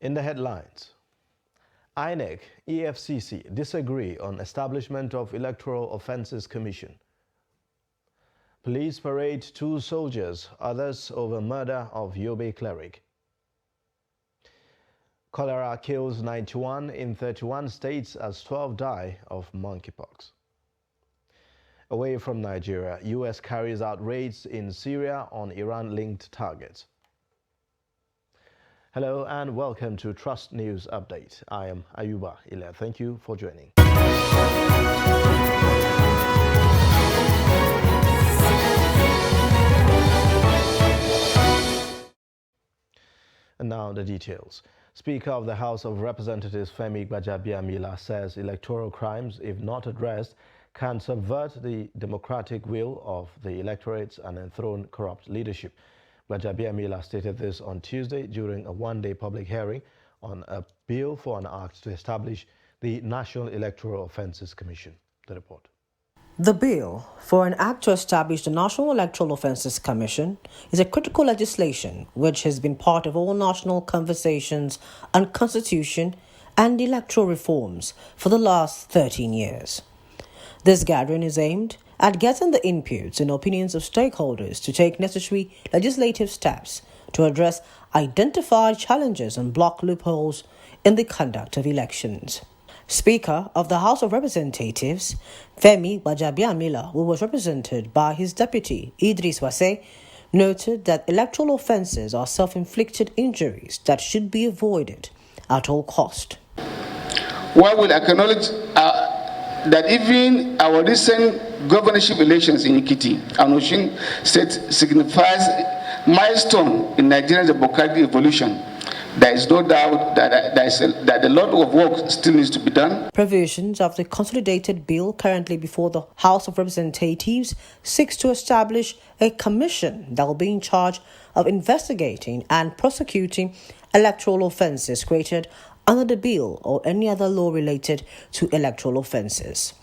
In the headlines, INEC, EFCC disagree on establishment of Electoral Offences Commission. Police parade 2 soldiers, others over murder of Yobe cleric. Cholera kills 91 in 31 states as 12 die of monkeypox. Away from Nigeria, US carries out raids in Syria on Iran-linked targets. Hello and welcome to Trust News Update. I am Issuebased. Thank you for joining. And now the details. Speaker of the House of Representatives Femi Gbajabiamila says electoral crimes, if not addressed, can subvert the democratic will of the electorates and enthrone corrupt leadership. Gbajabiamila stated this on Tuesday during a one-day public hearing on a bill for an act to establish the National Electoral Offences Commission. The report. The bill for an act to establish the National Electoral Offences Commission is a critical legislation which has been part of all national conversations on constitution and electoral reforms for the last 13 years. This gathering is aimed at getting the inputs and opinions of stakeholders to take necessary legislative steps to address identified challenges and block loopholes in the conduct of elections. Speaker of the House of Representatives, Femi Gbajabiamila, who was represented by his deputy, Idris Wase, noted that electoral offences are self-inflicted injuries that should be avoided at all cost. One will acknowledge that even our recent governorship elections in Ikiti and Osun State signifies milestone in Nigeria's democratic evolution. There is no doubt that a lot of work still needs to be done. Provisions of the consolidated bill currently before the House of Representatives seeks to establish a commission that will be in charge of investigating and prosecuting electoral offences created under the bill or any other law related to electoral offences.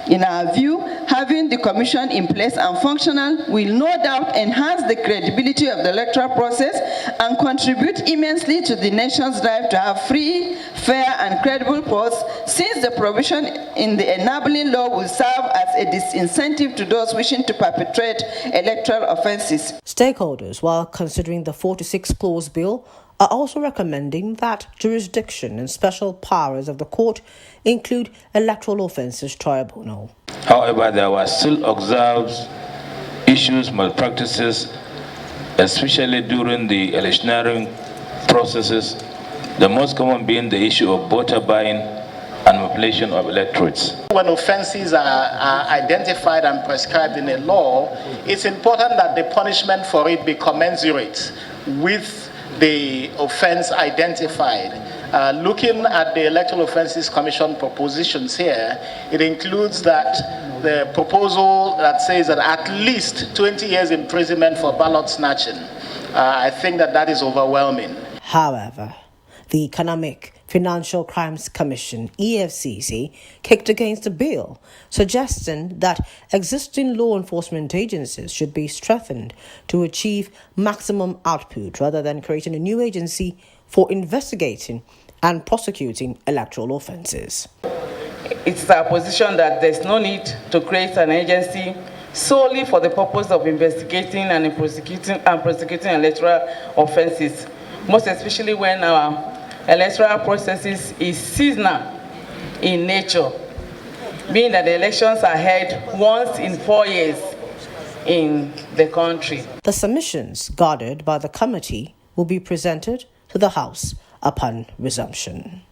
In our view, having the commission in place and functional will no doubt enhance the credibility of the electoral process and contribute immensely to the nation's drive to have free, fair and credible polls, since the provision in the enabling law will serve as a disincentive to those wishing to perpetrate electoral offences. Stakeholders, while considering the 46 clause bill, are also recommending that jurisdiction and special powers of the court include Electoral Offences Tribunal. However, there were still observed issues, malpractices, especially during the electioneering processes, the most common being the issue of voter buying and manipulation of electorates. When offences are identified and prescribed in a law, it's important that the punishment for it be commensurate with the offense identified. Looking at the Electoral Offences Commission propositions here, it includes that the proposal that says that at least 20 years imprisonment for ballot snatching. I think that is overwhelming. However, the Economic Financial Crimes Commission, EFCC, kicked against the bill, suggesting that existing law enforcement agencies should be strengthened to achieve maximum output rather than creating a new agency for investigating and prosecuting electoral offences. It's our position that there's no need to create an agency solely for the purpose of investigating and prosecuting electoral offences, most especially when our electoral processes is seasonal in nature, meaning that the elections are held once in 4 years in the country. The submissions gathered by the committee will be presented to the House upon resumption.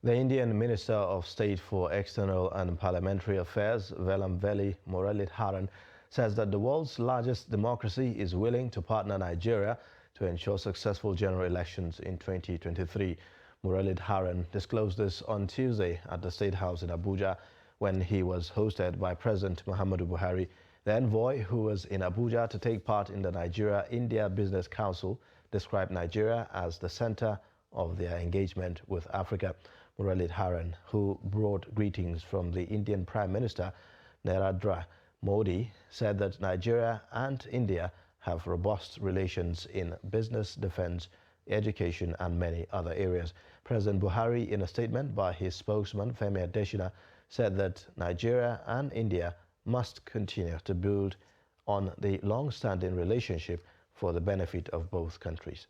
The Indian Minister of State for External and Parliamentary Affairs, Velamveli Muralidharan, says that the world's largest democracy is willing to partner Nigeria to ensure successful general elections in 2023. Muralidharan disclosed this on Tuesday at the State House in Abuja when he was hosted by President Muhammadu Buhari. The envoy, who was in Abuja to take part in the Nigeria-India Business Council, described Nigeria as the center of their engagement with Africa. Muralidharan, who brought greetings from the Indian Prime Minister Narendra Modi, said that Nigeria and India have robust relations in business, defense, education, and many other areas. President Buhari, in a statement by his spokesman, Femi Adesina, said that Nigeria and India must continue to build on the long-standing relationship for the benefit of both countries.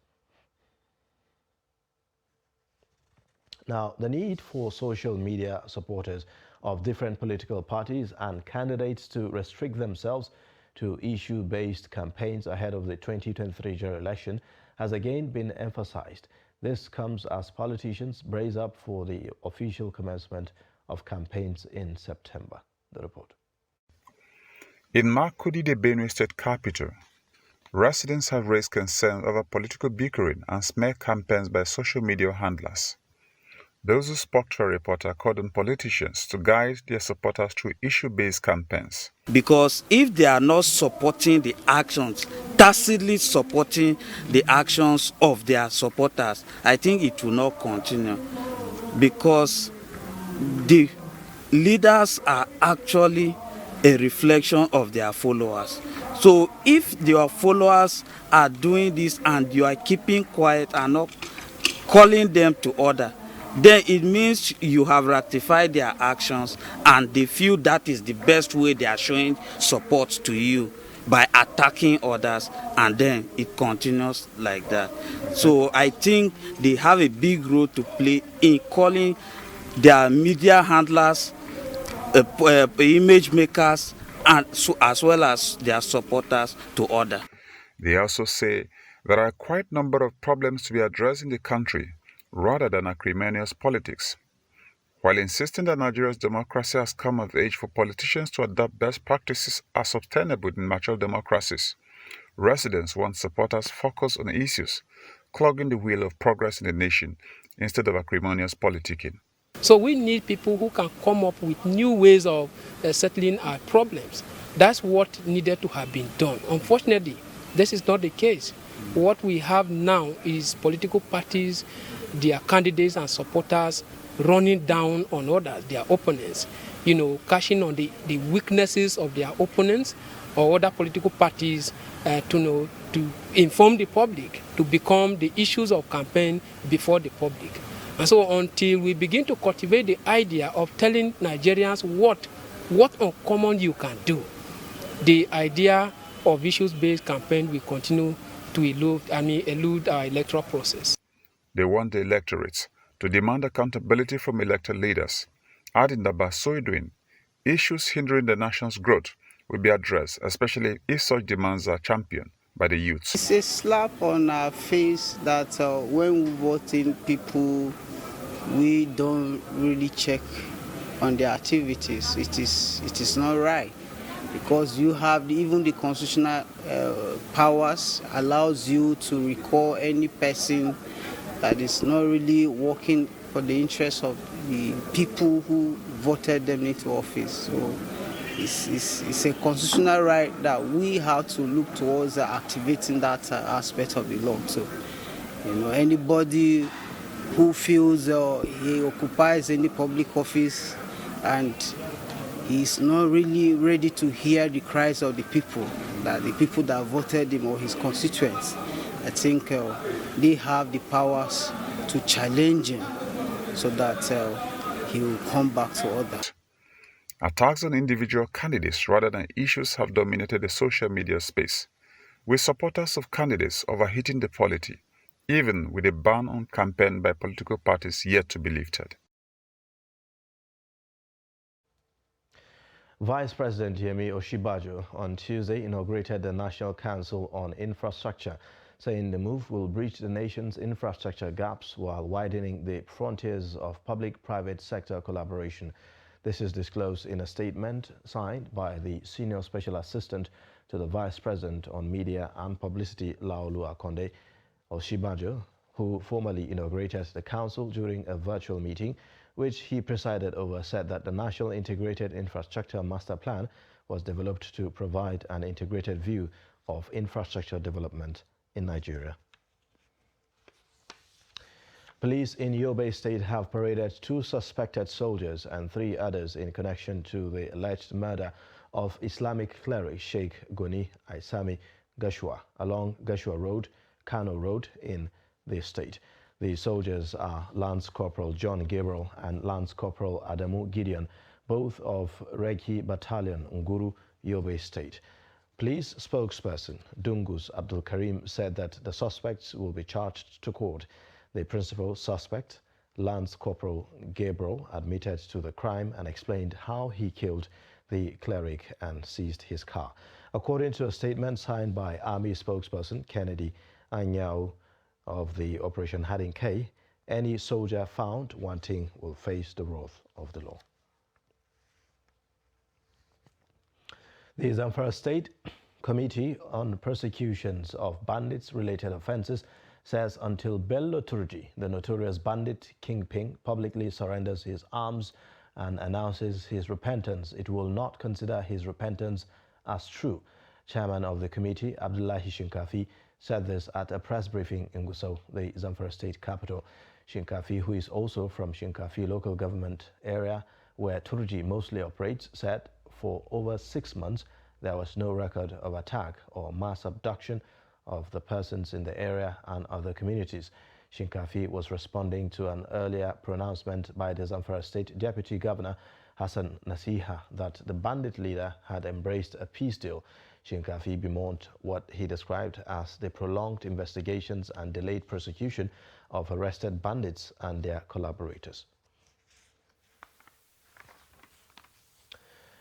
Now, the need for social media supporters of different political parties and candidates to restrict themselves to issue-based campaigns ahead of the 2023 general election has again been emphasized. This comes as politicians brace up for the official commencement of campaigns in September. The report. In Makurdi, the Benue State capital, residents have raised concerns over political bickering and smear campaigns by social media handlers. Those who spoke to a reporter called on politicians to guide their supporters through issue-based campaigns. Because if they are not supporting the actions, tacitly supporting the actions of their supporters, I think it will not continue. Because the leaders are actually a reflection of their followers. So if your followers are doing this and you are keeping quiet and not calling them to order, then it means you have ratified their actions and they feel that is the best way they are showing support to you by attacking others, and then it continues like that. So I think they have a big role to play in calling their media handlers, image makers, and so, as well as their supporters to order. They also say there are quite a number of problems to be addressed in the country rather than acrimonious politics. While insisting that Nigeria's democracy has come of age for politicians to adopt best practices as sustainable in mature democracies, residents want supporters focus on issues clogging the wheel of progress in the nation instead of acrimonious politicking. So we need people who can come up with new ways of settling our problems. That's what needed to have been done. Unfortunately, this is not the case. What we have now is political parties, their candidates and supporters running down on others, their opponents, cashing on the weaknesses of their opponents or other political parties to inform the public, to become the issues of campaign before the public. And so until we begin to cultivate the idea of telling Nigerians what uncommon you can do, the idea of issues-based campaign will continue to elude our electoral process. They want the electorate to demand accountability from elected leaders, adding that by so doing, issues hindering the nation's growth will be addressed, especially if such demands are championed by the youths. It's a slap on our face that when we vote in people, we don't really check on their activities. It is not right, because you have even the constitutional powers allows you to recall any person that is not really working for the interests of the people who voted them into office. So it's a constitutional right that we have to look towards activating that aspect of the law. So, anybody who feels he occupies any public office and he's not really ready to hear the cries of the people that voted him or his constituents, I think they have the powers to challenge him so that he will come back to order. Attacks on individual candidates rather than issues have dominated the social media space, with supporters of candidates overheating the polity, even with a ban on campaign by political parties yet to be lifted. Vice President Yemi Osinbajo on Tuesday inaugurated the National Council on Infrastructure, saying the move will bridge the nation's infrastructure gaps while widening the frontiers of public-private sector collaboration. This is disclosed in a statement signed by the Senior Special Assistant to the Vice President on Media and Publicity, Laolu Akonde. Osinbajo, who formally inaugurated the council during a virtual meeting, which he presided over, said that the National Integrated Infrastructure Master Plan was developed to provide an integrated view of infrastructure development in Nigeria. Police in Yobe State have paraded 2 suspected soldiers and 3 others in connection to the alleged murder of Islamic cleric Sheikh Goni Aisami Gashua along Gashua Road, Kano Road in the state. The soldiers are Lance Corporal John Gabriel and Lance Corporal Adamu Gideon, both of Regi Battalion, Nguru, Yobe State. Police spokesperson Dungus Abdul Karim said that the suspects will be charged to court. The principal suspect, Lance Corporal Gabriel, admitted to the crime and explained how he killed the cleric and seized his car. According to a statement signed by Army spokesperson Kennedy Anyao of the Operation Harding K, any soldier found wanting will face the wrath of the law. The Zamfara State Committee on Prosecutions of Bandits-related offences says until Bello Turji, the notorious bandit kingpin, publicly surrenders his arms and announces his repentance, it will not consider his repentance as true. Chairman of the committee, Abdullahi Shinkafi, said this at a press briefing in Gusau, the Zamfara state capital. Shinkafi, who is also from Shinkafi local government area where Turji mostly operates, said for over 6 months there was no record of attack or mass abduction of the persons in the area and other communities. Shinkafi was responding to an earlier pronouncement by the Zamfara State Deputy Governor Hassan Nasiha that the bandit leader had embraced a peace deal. Shinkafi bemoaned what he described as the prolonged investigations and delayed prosecution of arrested bandits and their collaborators.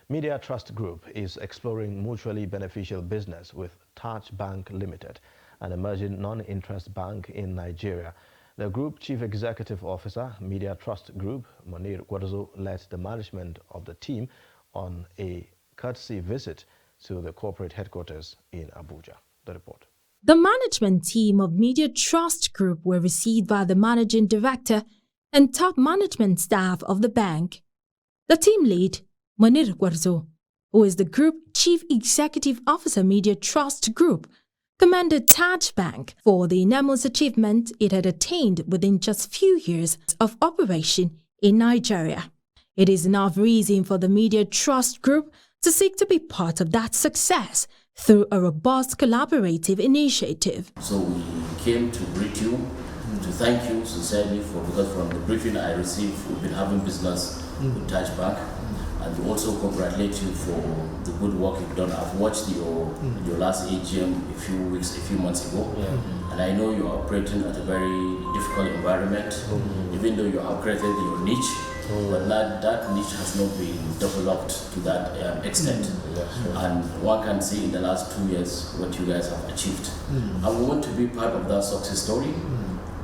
Media Trust Group is exploring mutually beneficial business with Taj Bank Limited, an emerging non-interest bank in Nigeria. The Group Chief Executive Officer, Media Trust Group, Munir Gwarzo, led the management of the team on a courtesy visit to the corporate headquarters in Abuja. The report. The management team of Media Trust Group were received by the managing director and top management staff of the bank. The team lead, Munir Gwarzo, who is the Group Chief Executive Officer Media Trust Group, commended Taj Bank for the enormous achievement it had attained within just few years of operation in Nigeria. It is enough reason for the Media Trust Group to seek to be part of that success through a robust collaborative initiative. So we came to greet you, to thank you sincerely because from the briefing I received, we've been having business with Taj Bank. And we also congratulate you for the good work you've done. I've watched your last AGM a few months ago, and I know you are operating at a very difficult environment, even though you have created your niche, but that niche has not been developed to that extent. And one can see in the last 2 years what you guys have achieved. And we want to be part of that success story.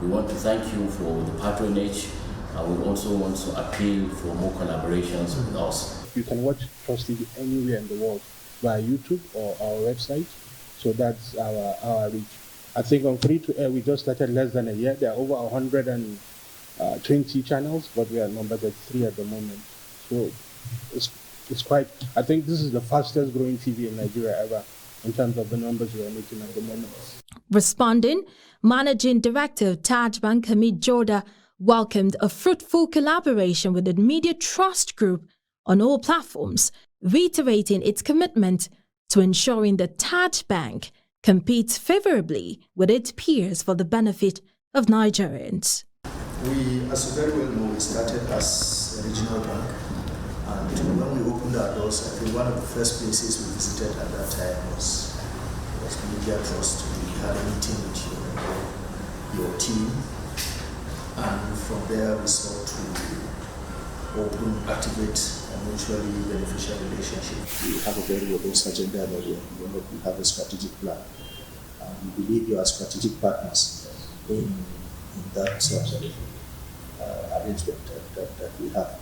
We want to thank you for the patronage. And we also want to appeal for more collaborations with us. You can watch Trust TV anywhere in the world via YouTube or our website. So that's our reach. I think on free to air, we just started less than a year. There are over 120 channels, but we are numbered at 3 at the moment. So it's quite, I think this is the fastest growing TV in Nigeria ever in terms of the numbers we are making at the moment. Responding, Managing Director of Taj Bank, Hamid Joda, welcomed a fruitful collaboration with the Media Trust Group on all platforms, reiterating its commitment to ensuring that Taj Bank competes favorably with its peers for the benefit of Nigerians. We, as you very well know, we started as a regional bank, and when we opened our doors, I think one of the first places we visited at that time was Media Trust. We had a meeting with your team. And from there, we sought to activate a mutually beneficial relationship. We have a very robust agenda, but we have a strategic plan. And we believe you are strategic partners in that arrangement that we have.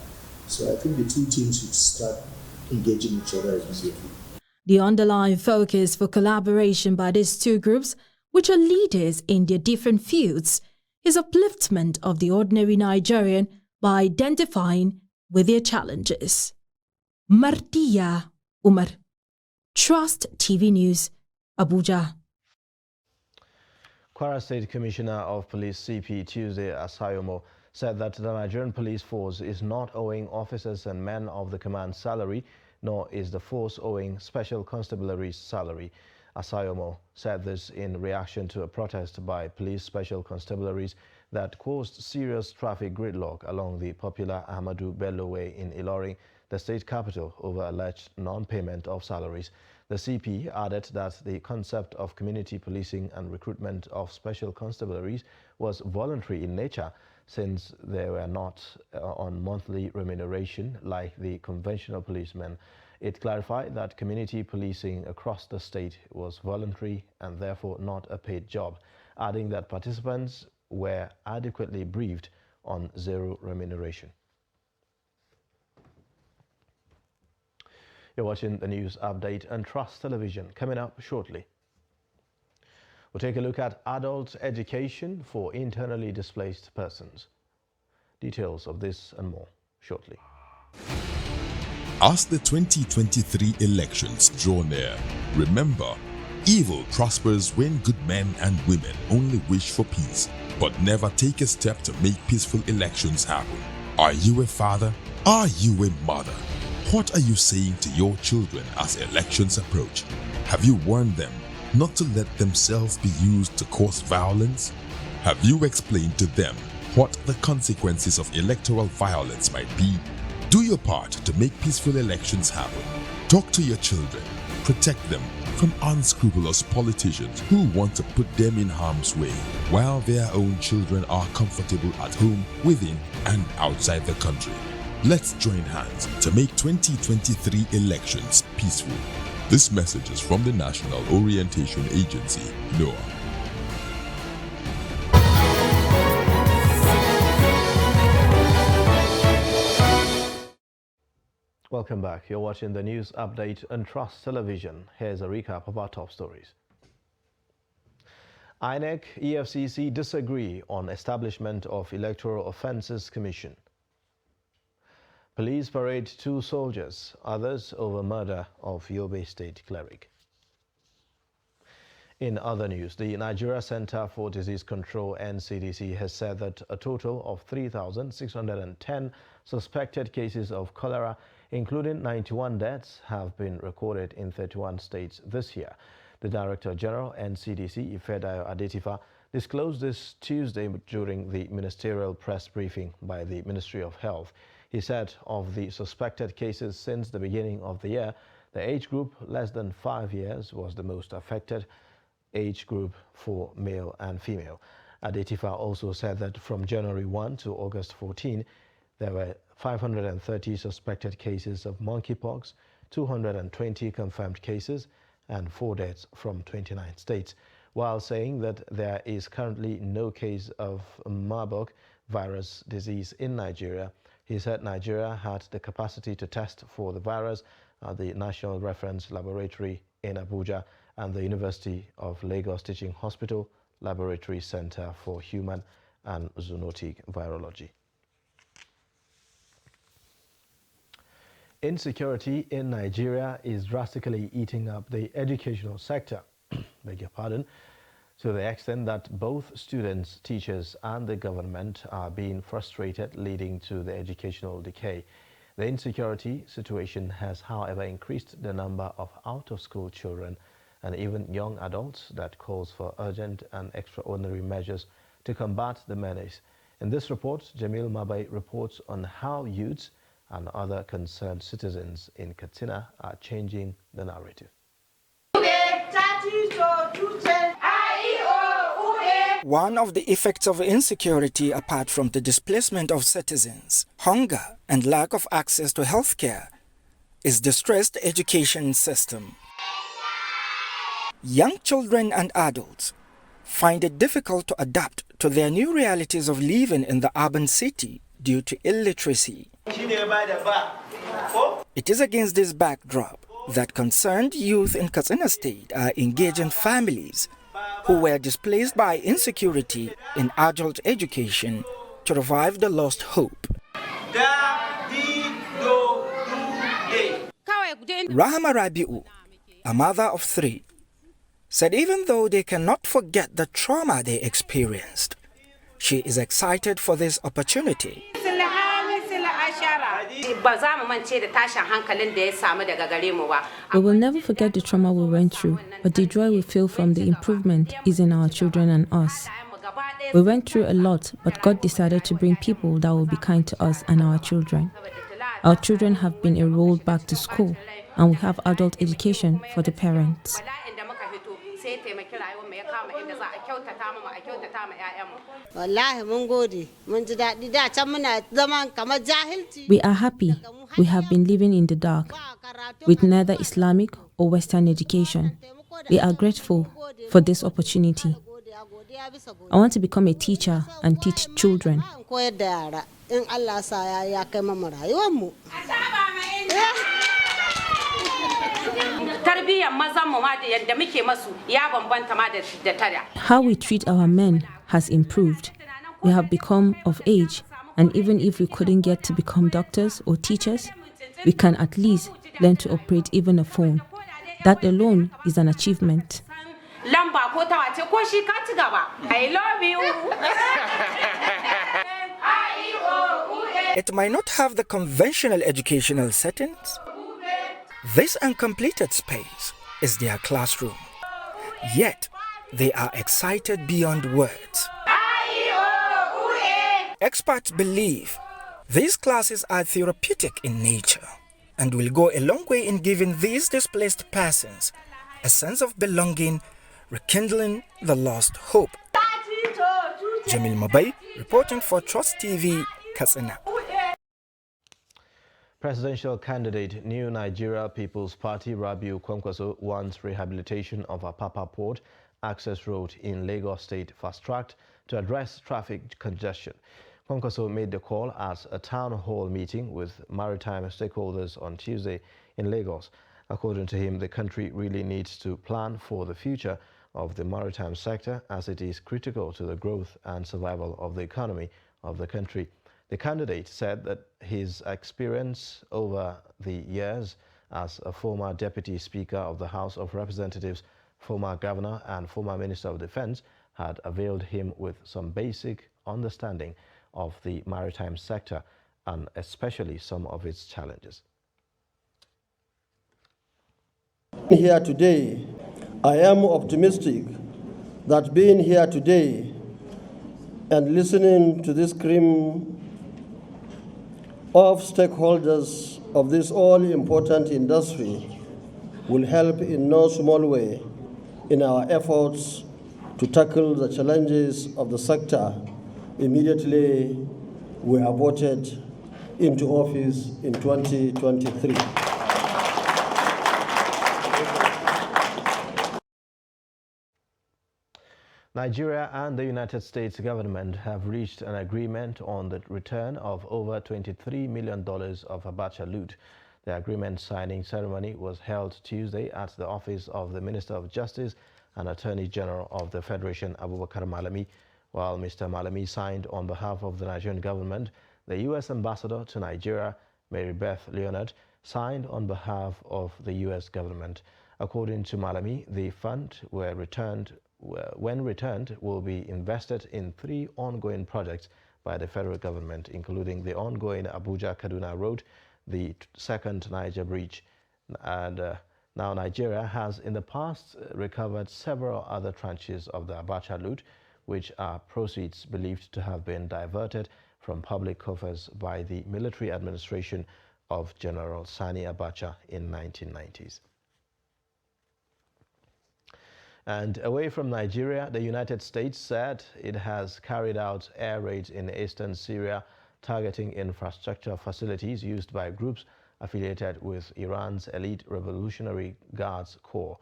So I think the two teams should start engaging each other immediately. The underlying focus for collaboration by these two groups, which are leaders in their different fields, is upliftment of the ordinary Nigerian by identifying with their challenges. Martia Umar, Trust TV News, Abuja. Kwara State Commissioner of Police CP Tuesday Asayomo said that the Nigerian police force is not owing officers and men of the command salary, nor is the force owing special constabulary's salary. Asayomo said this in reaction to a protest by police special constabularies that caused serious traffic gridlock along the popular Ahmadu Bello Way in Ilorin, the state capital, over alleged non-payment of salaries. The CP added that the concept of community policing and recruitment of special constabularies was voluntary in nature, since they were not on monthly remuneration like the conventional policemen. It clarified that community policing across the state was voluntary and therefore not a paid job, adding that participants were adequately briefed on zero remuneration. You're watching the news update on Trust Television. Coming up shortly, we'll take a look at adult education for internally displaced persons. Details of this and more shortly. As the 2023 elections draw near, remember, evil prospers when good men and women only wish for peace, but never take a step to make peaceful elections happen. Are you a father? Are you a mother? What are you saying to your children as elections approach? Have you warned them not to let themselves be used to cause violence? Have you explained to them what the consequences of electoral violence might be? Do your part to make peaceful elections happen. Talk to your children. Protect them from unscrupulous politicians who want to put them in harm's way, while their own children are comfortable at home, within and outside the country. Let's join hands to make 2023 elections peaceful. This message is from the National Orientation Agency, NOAA. Welcome back. You're watching the news update on Trust Television. Here's a recap of our top stories. INEC, EFCC disagree on establishment of Electoral Offences Commission. Police parade 2 soldiers, others over murder of Yobe State cleric. In other news, the Nigeria Center for Disease Control (NCDC) has said that a total of 3,610 suspected cases of cholera, including 91 deaths, have been recorded in 31 states this year. The Director General NCDC, Ifedayo Adetifa, disclosed this Tuesday during the ministerial press briefing by the Ministry of Health. He said of the suspected cases since the beginning of the year, the age group less than 5 years was the most affected age group for male and female. Adetifa also said that from January 1 to August 14, there were 530 suspected cases of monkeypox, 220 confirmed cases, and 4 deaths from 29 states, while saying that there is currently no case of Marburg virus disease in Nigeria. He said Nigeria had the capacity to test for the virus at the National Reference Laboratory in Abuja and the University of Lagos Teaching Hospital Laboratory Center for Human and Zoonotic Virology. Insecurity in Nigeria is drastically eating up the educational sector, beg your pardon, to the extent that both students, teachers and the government are being frustrated, leading to the educational decay. The insecurity situation has, however, increased the number of out-of-school children and even young adults that calls for urgent and extraordinary measures to combat the menace. In this report, Jamil Mabai reports on how youths and other concerned citizens in Katsina are changing the narrative. One of the effects of insecurity, apart from the displacement of citizens, hunger and lack of access to healthcare, is the stressed education system. Young children and adults find it difficult to adapt to their new realities of living in the urban city due to illiteracy. It is against this backdrop that concerned youth in Katsina State are engaging families who were displaced by insecurity in adult education to revive the lost hope. Rahama Rabiu, a mother of 3, said even though they cannot forget the trauma they experienced, she is excited for this opportunity. We will never forget the trauma we went through, but the joy we feel from the improvement is in our children and us. We went through a lot, but God decided to bring people that will be kind to us and our children. Our children have been enrolled back to school, and we have adult education for the parents. We are happy. We have been living in the dark, with neither Islamic or Western education. We are grateful for this opportunity. I want to become a teacher and teach children. How we treat our men has improved. We have become of age, and even if we couldn't get to become doctors or teachers, we can at least learn to operate even a phone. That alone is an achievement. I love you. It might not have the conventional educational settings. This uncompleted space is their classroom. Yet, they are excited beyond words. Experts believe these classes are therapeutic in nature and will go a long way in giving these displaced persons a sense of belonging, rekindling the lost hope. Jamil Mabai, reporting for Trust TV, Katsina. Presidential candidate, New Nigeria People's Party, Rabiu Kwankwaso, wants rehabilitation of Apapa Port access road in Lagos State fast-tracked to address traffic congestion. Kwankwaso made the call at a town hall meeting with maritime stakeholders on Tuesday in Lagos. According to him, the country really needs to plan for the future of the maritime sector, as it is critical to the growth and survival of the economy of the country. The candidate said that his experience over the years as a former Deputy Speaker of the House of Representatives, former Governor and former Minister of Defense had availed him with some basic understanding of the maritime sector and especially some of its challenges. Here today, I am optimistic that being here today and listening to this cream of stakeholders of this all-important industry will help in no small way in our efforts to tackle the challenges of the sector immediately we are voted into office in 2023. Nigeria and the United States government have reached an agreement on the return of over $23 million of Abacha loot. The agreement signing ceremony was held Tuesday at the office of the Minister of Justice and Attorney General of the Federation, Abubakar Malami. While Mr. Malami signed on behalf of the Nigerian government, the U.S. Ambassador to Nigeria, Mary Beth Leonard, signed on behalf of the U.S. government. According to Malami, the fund when returned, will be invested in 3 ongoing projects by the federal government, including the ongoing Abuja-Kaduna Road, the second Niger Bridge. And now Nigeria has in the past recovered several other tranches of the Abacha loot, which are proceeds believed to have been diverted from public coffers by the military administration of General Sani Abacha in 1990s. And away from Nigeria, the United States said it has carried out air raids in eastern Syria, targeting infrastructure facilities used by groups affiliated with Iran's elite Revolutionary Guards Corps.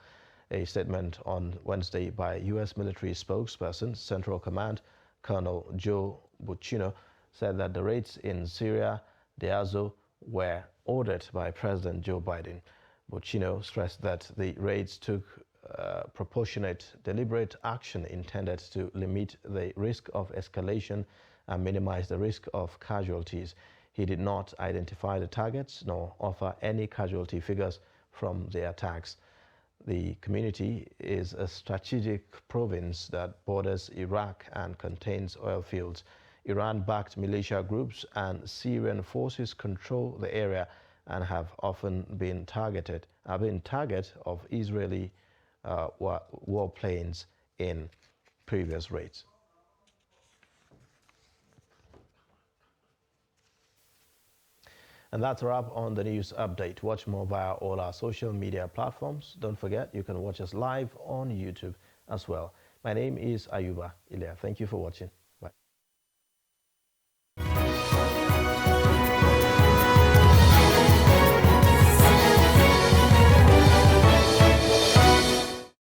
A statement on Wednesday by U.S. military spokesperson, Central Command, Colonel Joe Buccino, said that the raids in Syria, Deazo, were ordered by President Joe Biden. Buccino stressed that the raids took proportionate, deliberate action intended to limit the risk of escalation and minimize the risk of casualties. He did not identify the targets nor offer any casualty figures from the attacks. The community is a strategic province that borders Iraq and contains oil fields. Iran-backed militia groups and Syrian forces control the area and have often been target of Israeli warplanes in previous raids. And that's a wrap on the news update. Watch more via all our social media platforms. Don't forget, you can watch us live on YouTube as well. My name is Ayuba Ilya. Thank you for watching.